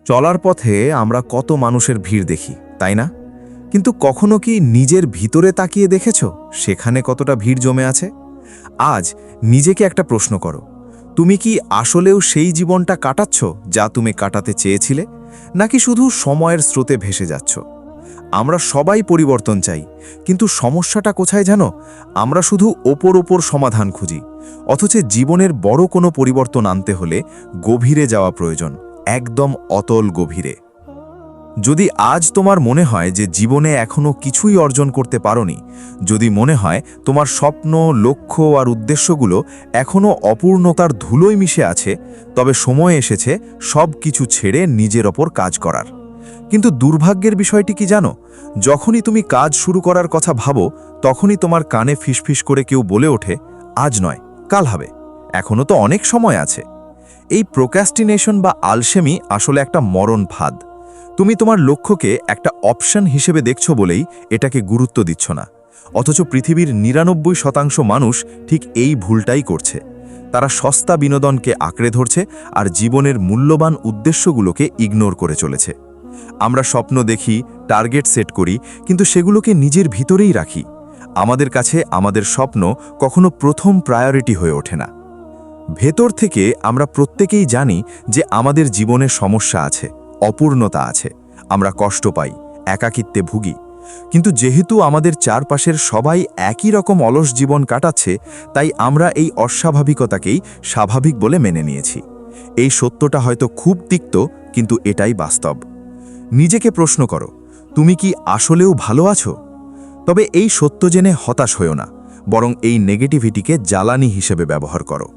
চলার পথে আমরা কত মানুষের ভিড় দেখি, তাই না? কিন্তু কখনো কি নিজের ভিতরে তাকিয়ে দেখেছ সেখানে কতটা ভিড় জমে আছে? আজ নিজেকে একটা প্রশ্ন করো, তুমি কি আসলেও সেই জীবনটা কাটাচ্ছ যা তুমি কাটাতে চেয়েছিলে, নাকি শুধু সময়ের স্রোতে ভেসে যাচ্ছ? আমরা সবাই পরিবর্তন চাই, কিন্তু সমস্যাটা কোথায় জানো? আমরা শুধু ওপর সমাধান খুঁজি, অথচ জীবনের বড় কোনো পরিবর্তন আনতে হলে গভীরে যাওয়া প্রয়োজন, একদম অতল গভীরে। যদি আজ তোমার মনে হয় যে জীবনে এখনো কিছুই অর্জন করতে পারোনি, যদি মনে হয় তোমার স্বপ্ন, লক্ষ্য আর উদ্দেশ্যগুলো এখনো অপূর্ণতার ধুলোয় মিশে আছে, তবে সময় এসেছে সব কিছু ছেড়ে নিজের ওপর কাজ করার। কিন্তু দুর্ভাগ্যের বিষয়টি কি জানো? যখনই তুমি কাজ শুরু করার কথা ভাবো, তখনই তোমার কানে ফিসফিস করে কেউ বলে ওঠে, আজ নয়, কাল হবে, এখনো তো অনেক সময় আছে। এই প্রোক্রাস্টিনেশন বা আলসেমি আসলে একটা মরণ ফাঁদ। তুমি তোমার লক্ষ্যকে একটা অপশন হিসেবে দেখছো বলেই এটাকে গুরুত্ব দিচ্ছ না, অথচ পৃথিবীর ৯৯% মানুষ ঠিক এই ভুলটাই করছে। তারা সস্তা বিনোদনকে আঁকড়ে ধরছে আর জীবনের মূল্যবান উদ্দেশ্যগুলোকে ইগনোর করে চলেছে। আমরা স্বপ্ন দেখি, টার্গেট সেট করি, কিন্তু সেগুলোকে নিজের ভিতরেই রাখি। আমাদের কাছে আমাদের স্বপ্ন কখনো প্রথম প্রায়োরিটি হয়ে ওঠে না। ভেতর থেকে আমরা প্রত্যেকেই জানি যে আমাদের জীবনে সমস্যা আছে, অপূর্ণতা আছে, আমরা কষ্ট পাই, একাকিত্বে ভুগি। কিন্তু যেহেতু আমাদের চারপাশের সবাই একই রকম অলস জীবন কাটাচ্ছে, তাই আমরা এই অস্বাভাবিকতাকেই স্বাভাবিক বলে মেনে নিয়েছি। এই সত্যটা হয়তো খুব তিক্ত, কিন্তু এটাই বাস্তব। নিজেকে প্রশ্ন করো, তুমি কি আসলেও ভালো আছো? তবে এই সত্য জেনে হতাশ হয়ো না, বরং এই নেগেটিভিটিকে জ্বালানি হিসেবে ব্যবহার করো।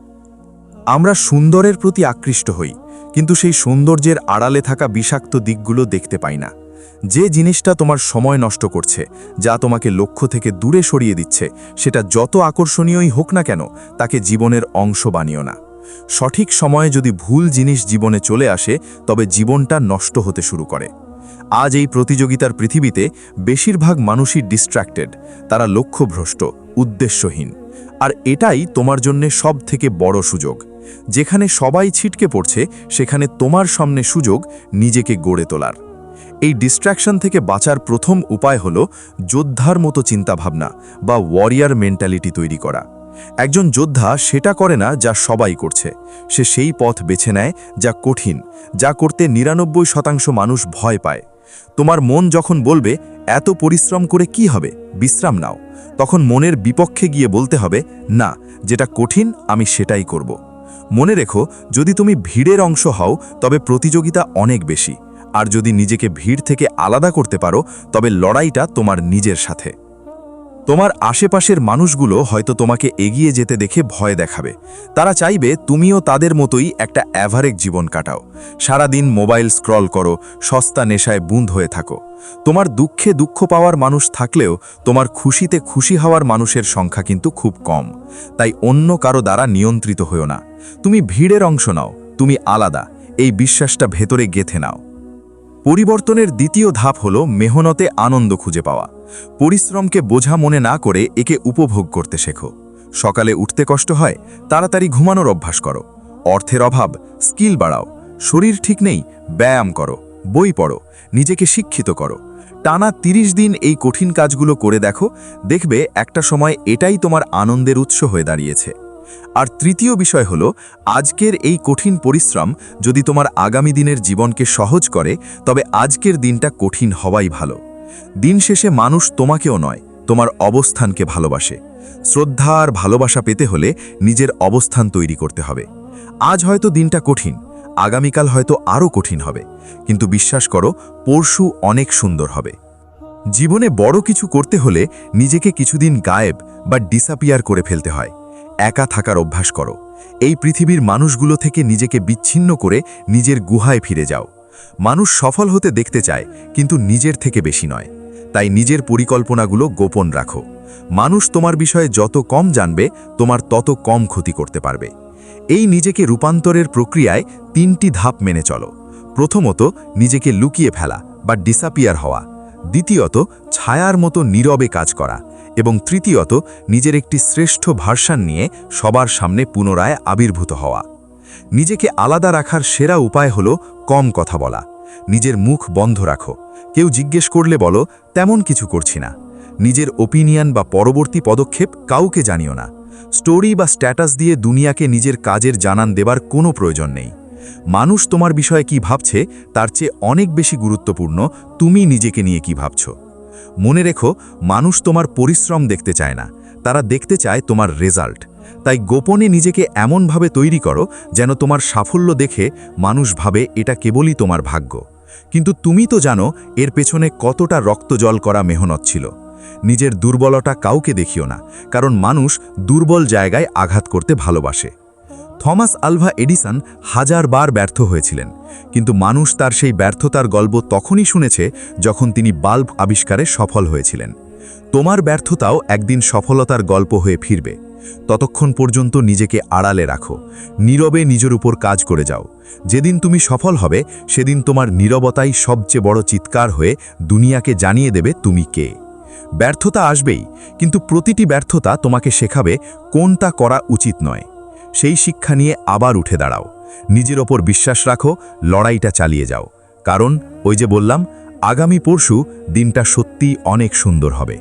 আমরা সুন্দরের প্রতি আকৃষ্ট হই, কিন্তু সেই সৌন্দর্যের আড়ালে থাকা বিষাক্ত দিকগুলো দেখতে পাই না। যে জিনিসটা তোমার সময় নষ্ট করছে, যা তোমাকে লক্ষ্য থেকে দূরে সরিয়ে দিচ্ছে, সেটা যত আকর্ষণীয়ই হোক না কেন, তাকে জীবনের অংশ বানিও না। সঠিক সময়ে যদি ভুল জিনিস জীবনে চলে আসে, তবে জীবনটা নষ্ট হতে শুরু করে। আজ এই প্রতিযোগিতার পৃথিবীতে বেশিরভাগ মানুষই ডিস্ট্র্যাক্টেড, তারা লক্ষ্যভ্রষ্ট, উদ্দেশ্যহীন। আর এটাই তোমার জন্য সবথেকে বড় সুযোগ। যেখানে সবাই ছিটকে পড়ছে, সেখানে তোমার সামনে সুযোগ নিজেকে গড়ে তোলার। এই ডিস্ট্র্যাকশন থেকে বাঁচার প্রথম উপায় হলো যোদ্ধার মতো চিন্তাভাবনা বা ওয়ারিয়ার মেন্টালিটি তৈরি করা। একজন যোদ্ধা সেটা করে না যা সবাই করছে, সে সেই পথ বেছে নেয় যা কঠিন, যা করতে ৯৯% মানুষ ভয় পায়। তোমার মন যখন বলবে এত পরিশ্রম করে কি হবে, বিশ্রাম নাও, তখন মনের বিপক্ষে গিয়ে বলতে হবে, না, যেটা কঠিন আমি সেটাই করব। মনে রেখো, যদি তুমি ভিড়ের অংশ হও, তবে প্রতিযোগিতা অনেক বেশি। আর যদি নিজেকে ভিড় থেকে আলাদা করতে পারো, তবে লড়াইটা তোমার নিজের সাথে। তোমার আশেপাশের মানুষগুলো হয়তো তোমাকে এগিয়ে যেতে দেখে ভয় দেখাবে। তারা চাইবে তুমিও তাদের মতোই একটা অ্যাভারেজ জীবন কাটাও, সারাদিন মোবাইল স্ক্রল করো, সস্তা নেশায় বুঁদ হয়ে থাকো। তোমার দুঃখে দুঃখ পাওয়ার মানুষ থাকলেও তোমার খুশিতে খুশি হওয়ার মানুষের সংখ্যা কিন্তু খুব কম। তাই অন্য কারো দ্বারা নিয়ন্ত্রিত হও না। তুমি ভিড়ের অংশ নাও, তুমি আলাদা, এই বিশ্বাসটা ভেতরে গেঁথে নাও। পরিবর্তনের দ্বিতীয় ধাপ হলো মেহনতে আনন্দ খুঁজে পাওয়া। পরিশ্রমকে বোঝা মনে না করে একে উপভোগ করতে শেখো। সকালে উঠতে কষ্ট হয়, তাড়াতাড়ি ঘুমানোর অভ্যাস করো। অর্থের অভাব, স্কিল বাড়াও। শরীর ঠিক নেই, ব্যায়াম করো, বই পড়ো, নিজেকে শিক্ষিত করো। টানা ৩০ দিন এই কঠিন কাজগুলো করে দেখো, দেখবে একটা সময় এটাই তোমার আনন্দের উৎস হয়ে দাঁড়িয়েছে। আর তৃতীয় বিষয় হলো, আজকের এই কঠিন পরিশ্রম যদি তোমার আগামী দিনের জীবনকে সহজ করে, তবে আজকের দিনটা কঠিন হওয়াই ভালো। দিন শেষে মানুষ তোমাকেও নয়, তোমার অবস্থানকে ভালোবাসে। শ্রদ্ধা আর ভালোবাসা পেতে হলে নিজের অবস্থান তৈরি করতে হবে। আজ হয়তো দিনটা কঠিন, আগামীকাল হয়তো আরও কঠিন হবে, কিন্তু বিশ্বাস করো, পরশু অনেক সুন্দর হবে। জীবনে বড় কিছু করতে হলে নিজেকে কিছুদিন গায়েব বা ডিসঅ্যাপিয়ার করে ফেলতে হয়। একা থাকার অভ্যাস করো। এই পৃথিবীর মানুষগুলো থেকে নিজেকে বিচ্ছিন্ন করে নিজের গুহায় ফিরে যাও। মানুষ সফল হতে দেখতে চায়, কিন্তু নিজের থেকে বেশি নয়। তাই নিজের পরিকল্পনাগুলো গোপন রাখো। মানুষ তোমার বিষয়ে যত কম জানবে, তোমার তত কম ক্ষতি করতে পারবে। এই নিজেকে রূপান্তরের প্রক্রিয়ায় ৩টি ধাপ মেনে চলো। প্রথমত, নিজেকে লুকিয়ে ফেলা বা ডিসঅ্যাপিয়ার হওয়া। দ্বিতীয়ত, ছায়ার মতো নীরবে কাজ করা। এবং তৃতীয়ত, নিজের একটি শ্রেষ্ঠ ভার্সন নিয়ে সবার সামনে পুনরায় আবির্ভূত হওয়া। নিজেকে আলাদা রাখার সেরা উপায় হলো কম কথা বলা। নিজের মুখ বন্ধ রাখো। কেউ জিজ্ঞেস করলে বলো, তেমন কিছু করছি না। নিজের ওপিনিয়ন বা পরবর্তী পদক্ষেপ কাউকে জানিও না। স্টোরি বা স্ট্যাটাস দিয়ে দুনিয়াকে নিজের কাজের জানান দেবার কোনো প্রয়োজন নেই। মানুষ তোমার বিষয়ে কি ভাবছে তার চেয়ে অনেক বেশি গুরুত্বপূর্ণ তুমি নিজেকে নিয়ে কি ভাবছ। মনে রেখো, মানুষ তোমার পরিশ্রম দেখতে চায় না, তারা দেখতে চায় তোমার রেজাল্ট। তাই গোপনে নিজেকে এমনভাবে তৈরি করো যেন তোমার সাফল্য দেখে মানুষ ভাবে এটা কেবলই তোমার ভাগ্য। কিন্তু তুমি তো জানো এর পেছনে কতটা রক্তজল করা মেহনত ছিল। নিজের দুর্বলতা কাউকে দেখিও না, কারণ মানুষ দুর্বল জায়গায় আঘাত করতে ভালোবাসে। থমাস আলভা এডিসন হাজারবার ব্যর্থ হয়েছিলেন, কিন্তু মানুষ তার সেই ব্যর্থতার গল্প তখনই শুনেছে যখন তিনি বাল্ব আবিষ্কারে সফল হয়েছিলেন। তোমার ব্যর্থতাও একদিন সফলতার গল্প হয়ে ফিরবে। ততক্ষণ পর্যন্ত নিজেকে আড়ালে রাখো, নীরবে নিজের উপর কাজ করে যাও। যেদিন তুমি সফল হবে সেদিন তোমার নীরবতাই সবচেয়ে বড় চিৎকার হয়ে দুনিয়াকে জানিয়ে দেবে তুমি কে। ব্যর্থতা আসবেই, কিন্তু প্রতিটি ব্যর্থতা তোমাকে শেখাবে কোনটা করা উচিত নয়। সেই শিক্ষা নিয়ে আবার উঠে দাঁড়াও, নিজের ওপর বিশ্বাস রাখো, লড়াইটা চালিয়ে যাও। কারণ ওই যে বললাম, আগামী পরশু দিনটা সত্যিই অনেক সুন্দর হবে।